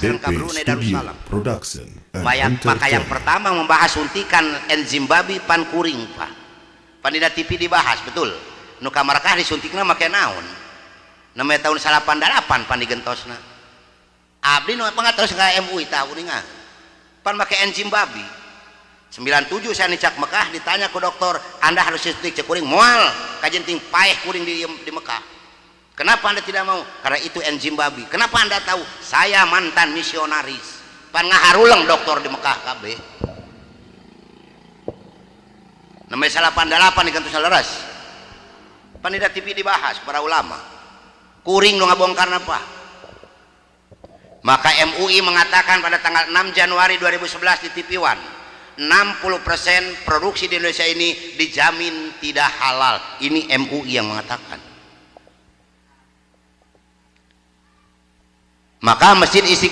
Pesantren BP Brunei Studio Darussalam. Production and Maka yang Entertainment. pertama membahas suntikan enzim babi pan kuring pak. Panida TV dibahas betul. Nu kamarakah disuntikna make naon? Namanya tahun 88 pan digentosna. Abdi nu pangatos ka MUI tahu ningan. Pan make enzim babi. 97 saya nicak Mekah ditanya ke dokter, Anda harus suntik cek kuring moal kajenting paeh kuring di Mekah. Kenapa Anda tidak mau? Karena itu enzim babi. Kenapa Anda tahu? Saya mantan misionaris. Pan ngaharulang dokter di Mekah KB. Namanya 88 digantung leres. Panida TV dibahas para ulama. Kuring nu ngabongkar apa? Maka MUI mengatakan pada tanggal 6 Januari 2011 di TV One, 60% produksi di Indonesia ini dijamin tidak halal. Ini MUI yang mengatakan. Maka Masjid Istiqlal